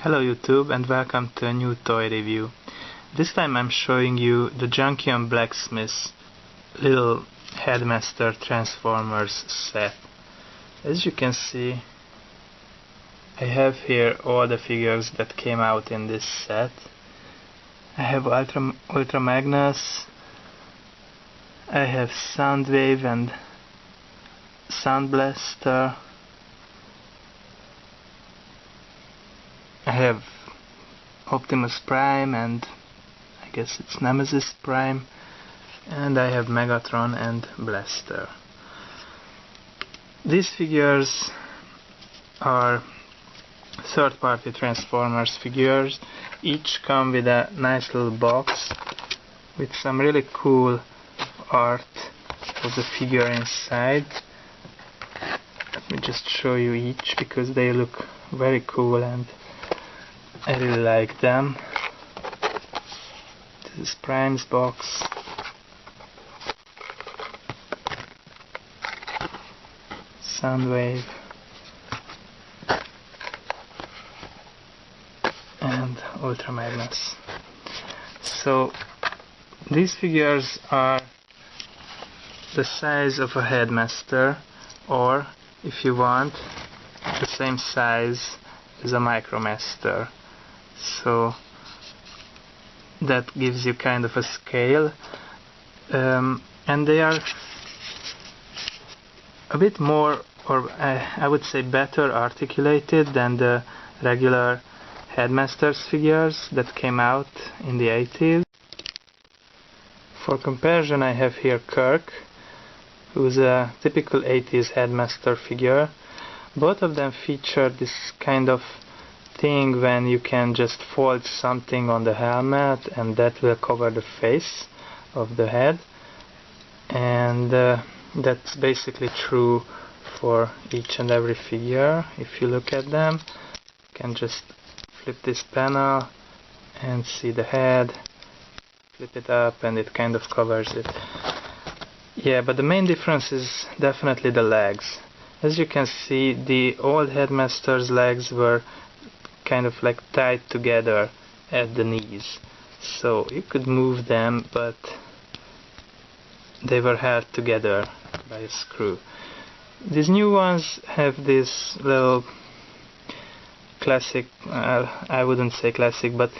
Hello YouTube and welcome to a new toy review. This time I'm showing you the Junkion Blacksmith little Headmaster Transformers set. As you can see, I have here all the figures that came out in this set. I have Ultra Magnus, I have Soundwave and Sound Blaster, I have Optimus Prime and I guess it's Nemesis Prime, and I have Megatron and Blaster. These figures are third-party Transformers figures. Each come with a nice little box with some really cool art of the figure inside. Let me just show you each because they look very cool and I really like them. This is Prime's box. Soundwave. And Ultra Magnus. So these figures are the size of a Headmaster, or if you want, the same size as a Micromaster. So that gives you kind of a scale, and they are a bit more, or I would say better articulated than the regular Headmasters figures that came out in the 80s. For comparison, I have here Kirk, who's a typical 80s Headmaster figure. Both of them feature this kind of thing when you can just fold something on the helmet and that will cover the face of the head, and that's basically true for each and every figure. If you look at them, you can just flip this panel and see the head, flip it up and it kind of covers it. Yeah, but the main difference is definitely the legs. As you can see, the old Headmaster's legs were kind of like tied together at the knees, so you could move them, but they were held together by a screw. These new ones have this little classic, I wouldn't say classic, but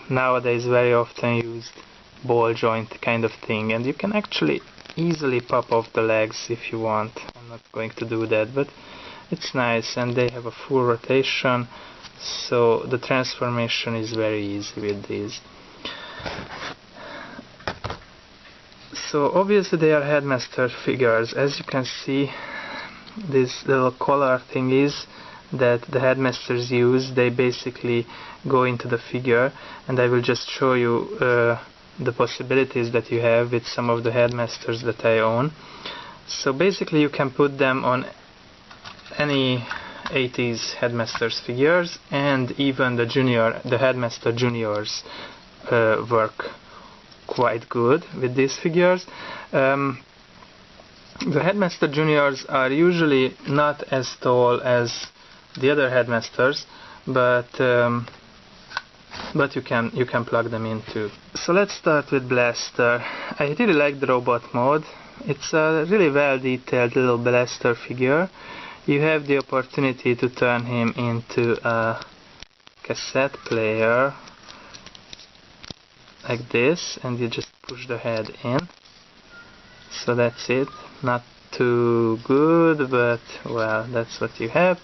nowadays very often used ball joint kind of thing, and you can actually easily pop off the legs if you want. I'm not going to do that, but it's nice, and they have a full rotation, so the transformation is very easy with these. So obviously they are Headmaster figures. As you can see, this little collar thing is that the Headmasters use, they basically go into the figure, and I will just show you the possibilities that you have with some of the Headmasters that I own. So basically you can put them on any 80s Headmasters figures, and even the Headmaster Juniors work quite good with these figures. The Headmaster Juniors are usually not as tall as the other Headmasters, but you can plug them in too. So let's start with Blaster. I really like the robot mode. It's a really well detailed little Blaster figure. You have the opportunity to turn him into a cassette player like this, and you just push the head in. So that's it. Not too good, but well, that's what you have.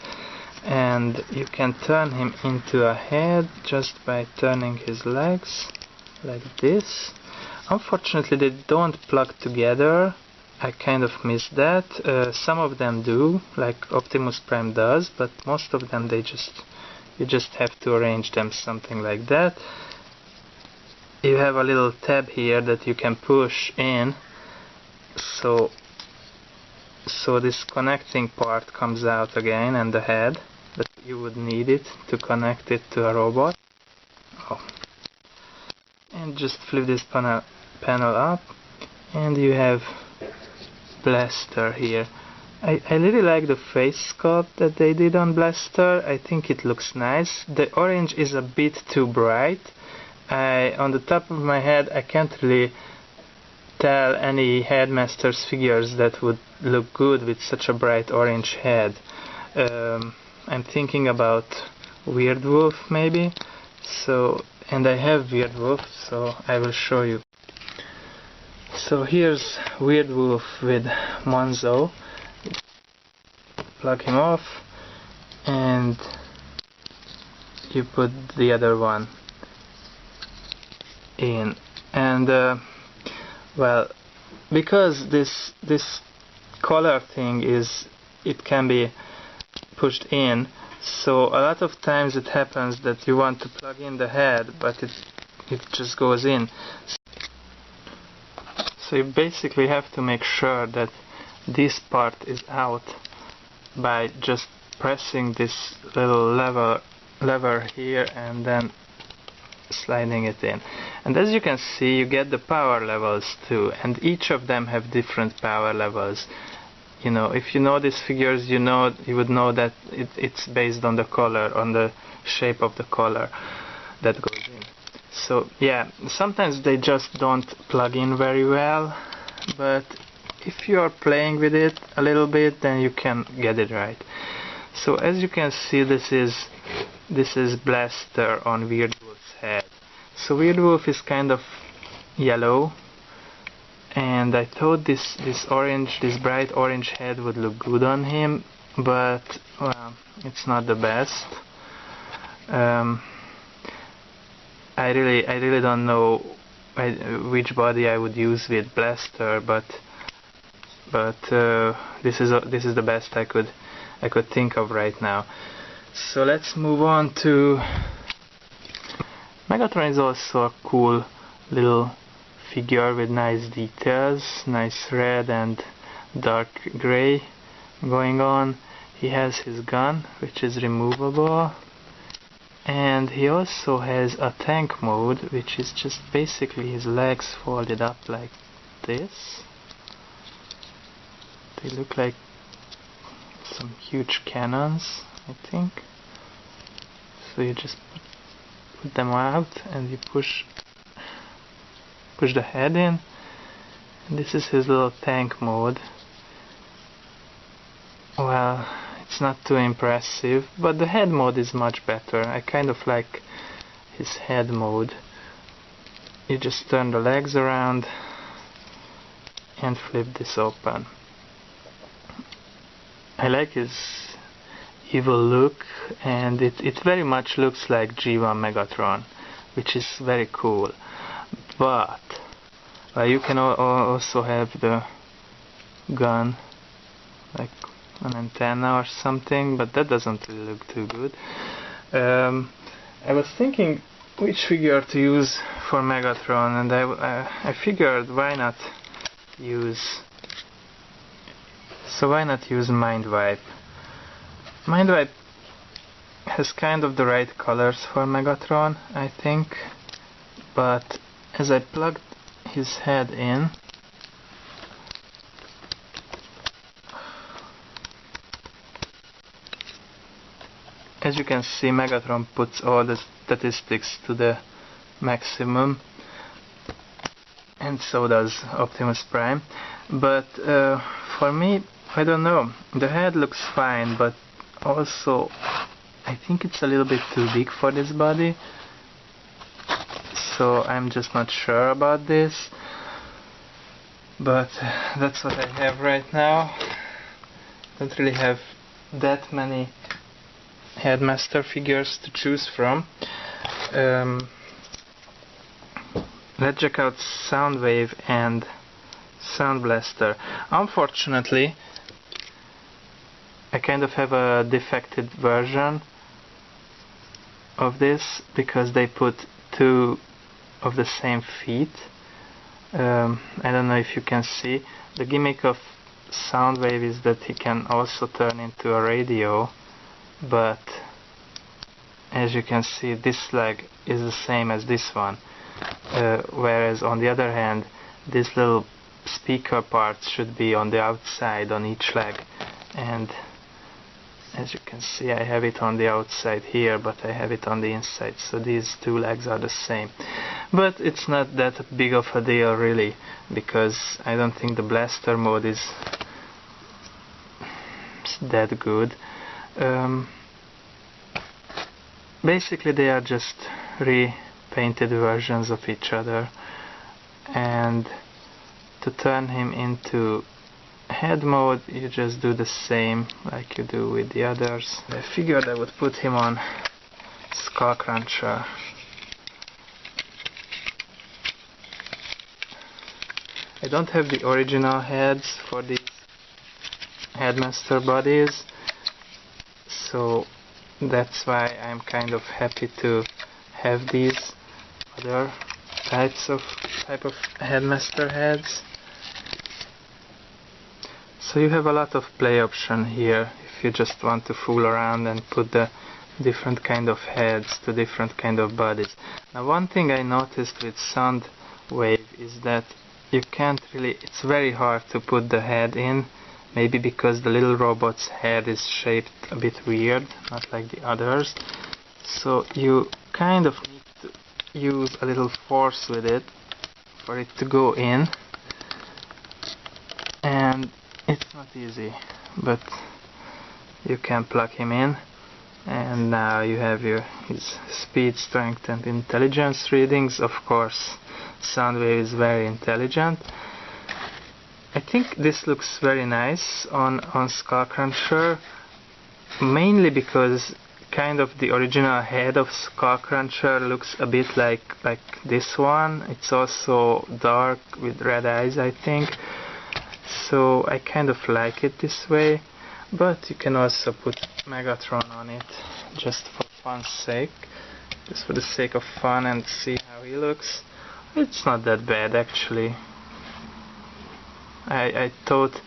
And you can turn him into a head just by turning his legs like this. Unfortunately they don't plug together. I kind of miss that. Some of them do, like Optimus Prime does, but most of them you just have to arrange them something like that. You have a little tab here that you can push in, so this connecting part comes out again, and the head, but you would need it to connect it to a robot. Oh. And just flip this panel up, and you have Blaster here. I really like the face sculpt that they did on Blaster. I think it looks nice. The orange is a bit too bright. On the top of my head I can't really tell any Headmasters figures that would look good with such a bright orange head. I'm thinking about Weird Wolf maybe. And I have Weird Wolf, so I will show you. So here's Weird Wolf with Monzo. Plug him off and you put the other one in, and well, because this collar thing it can be pushed in, so a lot of times it happens that you want to plug in the head but it just goes in. So you basically have to make sure that this part is out by just pressing this little lever here and then sliding it in. And as you can see, you get the power levels too, and each of them have different power levels. You know, if you know these figures, you would know that it's based on the color, on the shape of the collar that goes in. So yeah, sometimes they just don't plug in very well, but if you are playing with it a little bit, then you can get it right. So as you can see, this is Blaster on Weird Wolf's head. So Weird Wolf is kind of yellow, and I thought this bright orange head would look good on him, but well, it's not the best. I really don't know which body I would use with Blaster, but this is the best I could think of right now. So let's move on to Megatron. Is also a cool little figure with nice details, nice red and dark gray going on. He has his gun, which is removable, and he also has a tank mode, which is just basically his legs folded up like this. They look like some huge cannons, I think. So you just put them out and you push the head in. And this is his little tank mode. Well, it's not too impressive, but the head mode is much better. I kind of like his head mode. You just turn the legs around and flip this open. I like his evil look, and it very much looks like G1 Megatron, which is very cool. But you can also have the gun like an antenna or something, but that doesn't really look too good. I was thinking which figure to use for Megatron, and I figured why not use Mindwipe. Mindwipe has kind of the right colors for Megatron, I think, but as I plugged his head in, as you can see, Megatron puts all the statistics to the maximum, and so does Optimus Prime. But for me, I don't know, the head looks fine, but also I think it's a little bit too big for this body, so I'm just not sure about this. But that's what I have right now. Don't really have that many Headmaster figures to choose from. Let's check out Soundwave and Sound Blaster. Unfortunately, I kind of have a defected version of this because they put two of the same feet. I don't know if you can see. The gimmick of Soundwave is that he can also turn into a radio, but as you can see, this leg is the same as this one, whereas on the other hand, this little speaker part should be on the outside on each leg, and as you can see, I have it on the outside here, but I have it on the inside, so these two legs are the same. But it's not that big of a deal really, because I don't think the blaster mode is that good. Basically they are just repainted versions of each other, and to turn him into head mode you just do the same like you do with the others. I figured I would put him on Skull Cruncher. I don't have the original heads for these Headmaster bodies, so that's why I'm kind of happy to have these other type of Headmaster heads. So you have a lot of play option here if you just want to fool around and put the different kind of heads to different kind of bodies. Now one thing I noticed with Soundwave is that you can't really, it's very hard to put the head in, maybe because the little robot's head is shaped a bit weird, not like the others. So you kind of need to use a little force with it for it to go in, and it's not easy, but you can plug him in, and now you have his speed, strength and intelligence readings. Of course Soundwave is very intelligent. I think this looks very nice on Skull Cruncher, mainly because kind of the original head of Skull Cruncher looks a bit like this one. It's also dark with red eyes, I think. So I kind of like it this way, but you can also put Megatron on it just for fun's sake, just for the sake of fun, and see how he looks. It's not that bad actually. I thought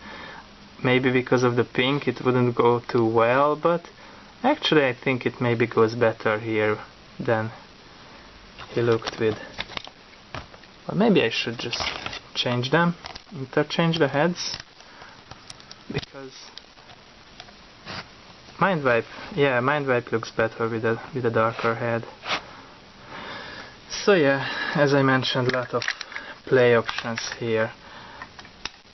maybe because of the pink it wouldn't go too well, but actually I think it maybe goes better here than he looked with. Well, maybe I should just change them, interchange the heads, because Mindwipe looks better with a darker head. So yeah, as I mentioned, a lot of play options here.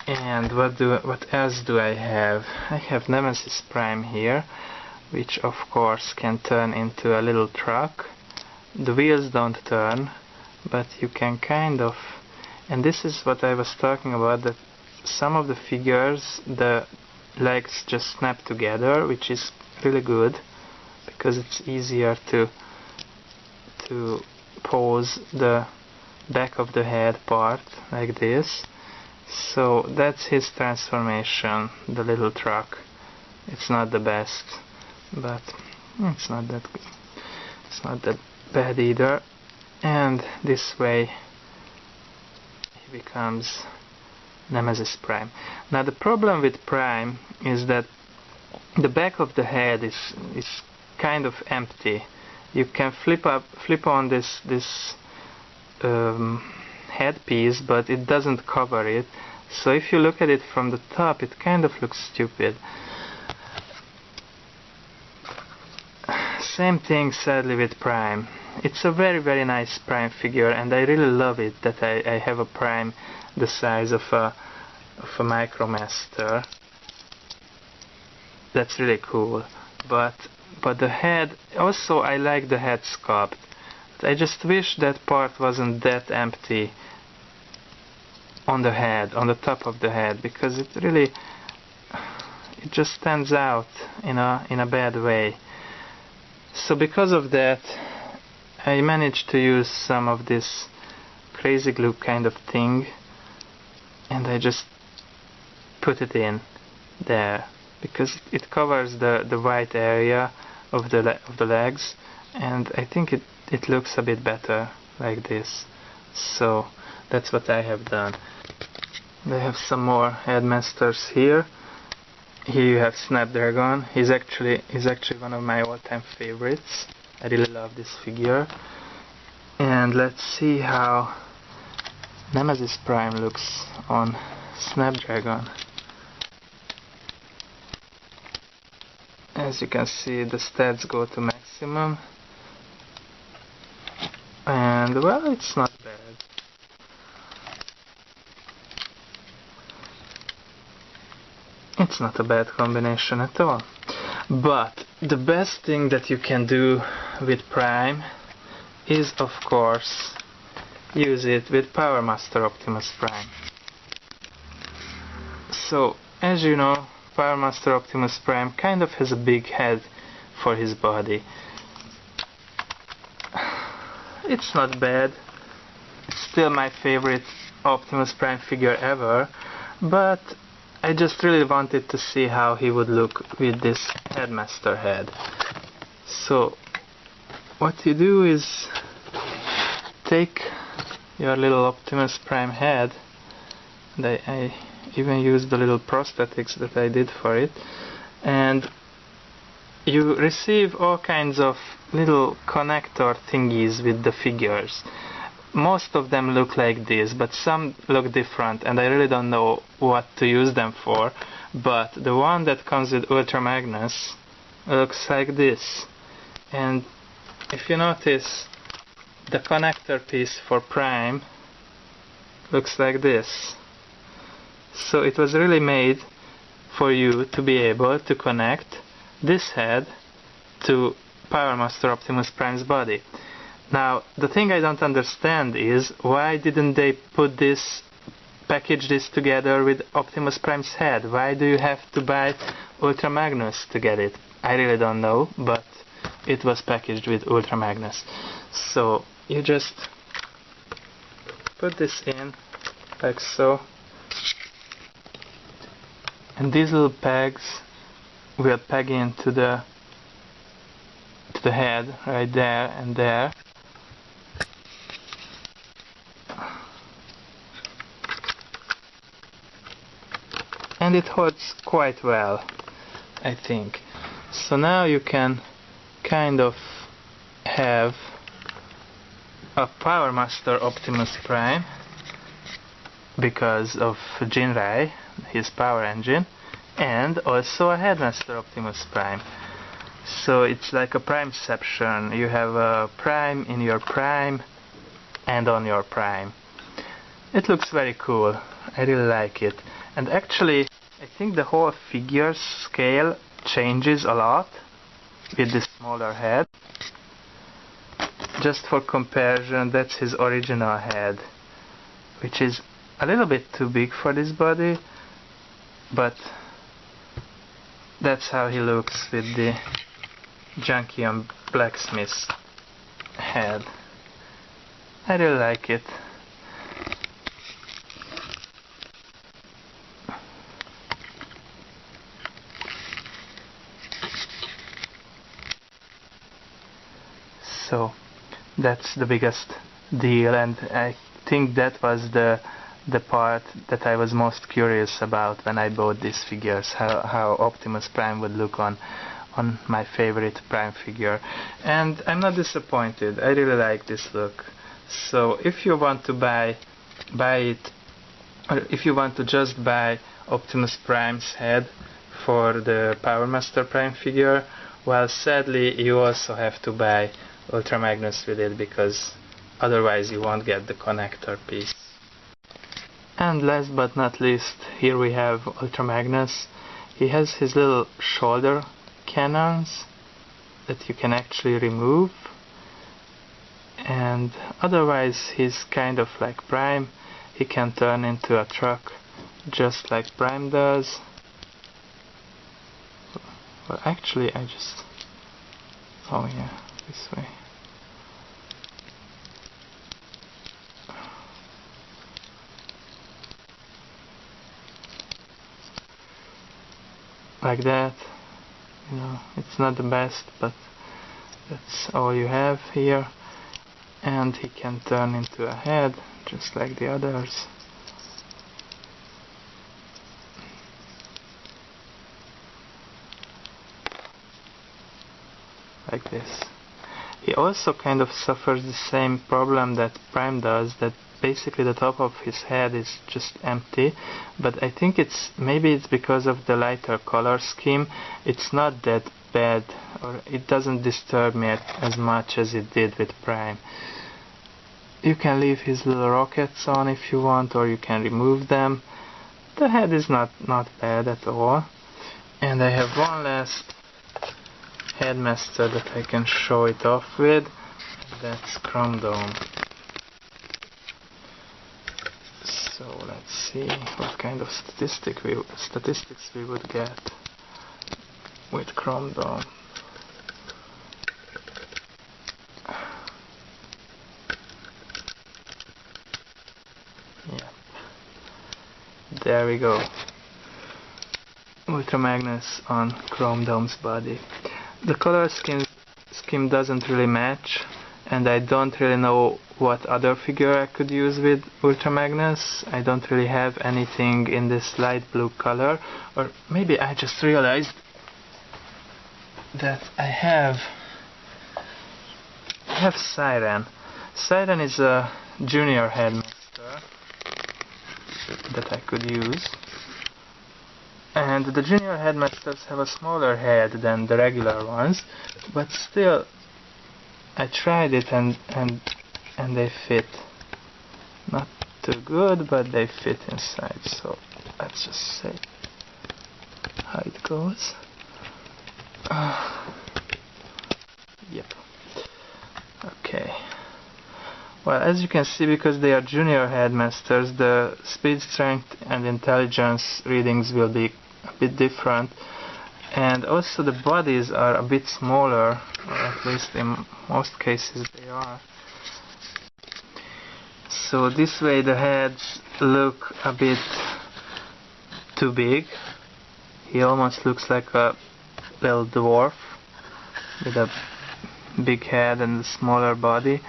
And what else do I have? I have Nemesis Prime here, which of course can turn into a little truck. The wheels don't turn, but you can kind of, and this is what I was talking about, that some of the figures, the legs just snap together, which is really good because it's easier to pose the back of the head part like this. So that's his transformation, the little truck. It's not the best, but it's not that bad either. And this way he becomes Nemesis Prime. Now the problem with Prime is that the back of the head is kind of empty. You can flip on this headpiece, but it doesn't cover it. So if you look at it from the top, it kind of looks stupid. Same thing sadly with Prime. It's a very nice Prime figure, and I really love it that I have a Prime the size of a Micromaster. That's really cool. But the head, also I like the head sculpt. I just wish that part wasn't that empty on the head, on the top of the head, because it just stands out in a bad way. So because of that, I managed to use some of this crazy glue kind of thing, and I just put it in there because it covers the white area of the legs, and I think it looks a bit better like this. So that's what I have done. I have some more Headmasters here. Here you have Snapdragon. He's actually one of my all-time favorites. I really love this figure. And let's see how Nemesis Prime looks on Snapdragon. As you can see, the stats go to maximum, and well, it's not bad. It's not a bad combination at all. But the best thing that you can do with Prime is, of course, use it with Powermaster Optimus Prime. So, as you know, Powermaster Optimus Prime kind of has a big head for his body. It's not bad. It's still my favorite Optimus Prime figure ever, but I just really wanted to see how he would look with this Headmaster head. So, what you do is take your little Optimus Prime head, and I even used the little prosthetics that I did for it, and you receive all kinds of little connector thingies with the figures. Most of them look like this, but some look different, and I really don't know what to use them for. But the one that comes with Ultra Magnus looks like this. And if you notice, the connector piece for Prime looks like this. So it was really made for you to be able to connect this head to Powermaster Optimus Prime's body. Now, the thing I don't understand is, why didn't they package this together with Optimus Prime's head? Why do you have to buy Ultra Magnus to get it? I really don't know, but it was packaged with Ultra Magnus. So, you just put this in, like so, and these little pegs will peg into the head right there and there. And it holds quite well, I think. So now you can kind of have a Powermaster Optimus Prime because of Jinrai, his power engine, and also a Headmaster Optimus Prime. So it's like a Primeception. You have a Prime in your Prime and on your Prime. It looks very cool. I really like it. And actually, I think the whole figure scale changes a lot with this smaller head. Just for comparison, that's his original head, which is a little bit too big for this body, but that's how he looks with the Junkion Blacksmith head. I really like it. So that's the biggest deal, and I think that was the part that I was most curious about when I bought these figures, how Optimus Prime would look on my favorite Prime figure. And I'm not disappointed. I really like this look. So if you want to buy it, or if you want to just buy Optimus Prime's head for the Powermaster Prime figure, well, sadly you also have to buy Ultra Magnus with it, because otherwise you won't get the connector piece. And last but not least, here we have Ultra Magnus. He has his little shoulder cannons that you can actually remove, and otherwise he's kind of like Prime. He can turn into a truck just like Prime does. Well, actually oh yeah, this way. Like that. You know, it's not the best, but that's all you have here. And he can turn into a head just like the others. Like this. He also kind of suffers the same problem that Prime does, that basically the top of his head is just empty, but I think maybe it's because of the lighter color scheme. It's not that bad, or it doesn't disturb me as much as it did with Prime. You can leave his little rockets on if you want, or you can remove them. The head is not bad at all. And I have one last Headmaster that I can show it off with. That's Chrome Dome. So let's see what kind of statistics we would get with Chrome Dome. Yeah, there we go. Ultra Magnus on Chrome Dome's body. The color scheme doesn't really match, and I don't really know what other figure I could use with Ultra Magnus. I don't really have anything in this light blue color, or maybe I just realized that I have Siren. Siren is a junior Headmaster that I could use. And the junior Headmasters have a smaller head than the regular ones, but still I tried it and they fit. Not too good, but they fit inside, so let's just say how it goes. Yep. Okay. Well, as you can see, because they are junior Headmasters, the speed, strength and intelligence readings will be a bit different, and also the bodies are a bit smaller, or at least in most cases they are. So this way the heads look a bit too big. He almost looks like a little dwarf with a big head and a smaller body.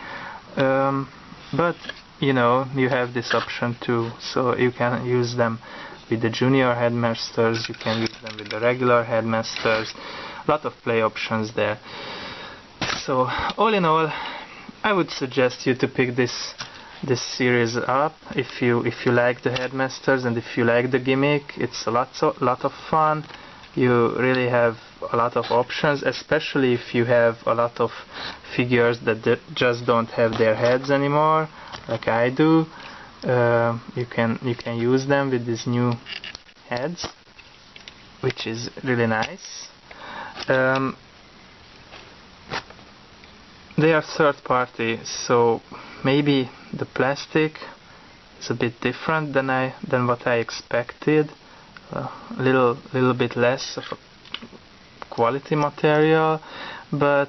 But you know, you have this option too, so you can use them with the junior Headmasters, you can use them with the regular Headmasters. A lot of play options there. So all in all, I would suggest you to pick this series up if you like the Headmasters and if you like the gimmick. It's a lot of fun. You really have a lot of options, especially if you have a lot of figures that just don't have their heads anymore, like I do. You can use them with these new heads, which is really nice. They are third party, so maybe the plastic is a bit different than what I expected. A little bit less of a quality material, but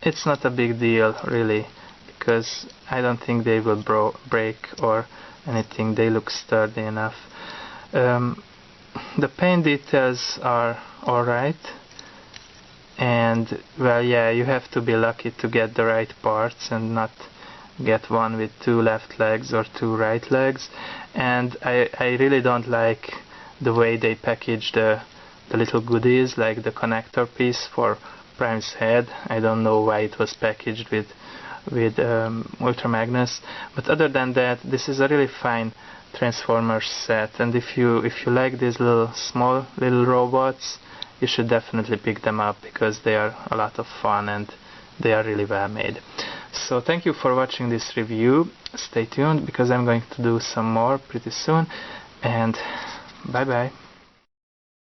it's not a big deal really, because I don't think they will break or anything. They look sturdy enough. The paint details are alright, and well, yeah, you have to be lucky to get the right parts and not get one with 2 left legs or 2 right legs. And I really don't like the way they package the little goodies, like the connector piece for Prime's head. I don't know why it was packaged with Ultra Magnus, but other than that, this is a really fine Transformers set, and if you like these small little robots, you should definitely pick them up, because they are a lot of fun and they are really well made. So thank you for watching this review. Stay tuned, because I'm going to do some more pretty soon, and bye bye.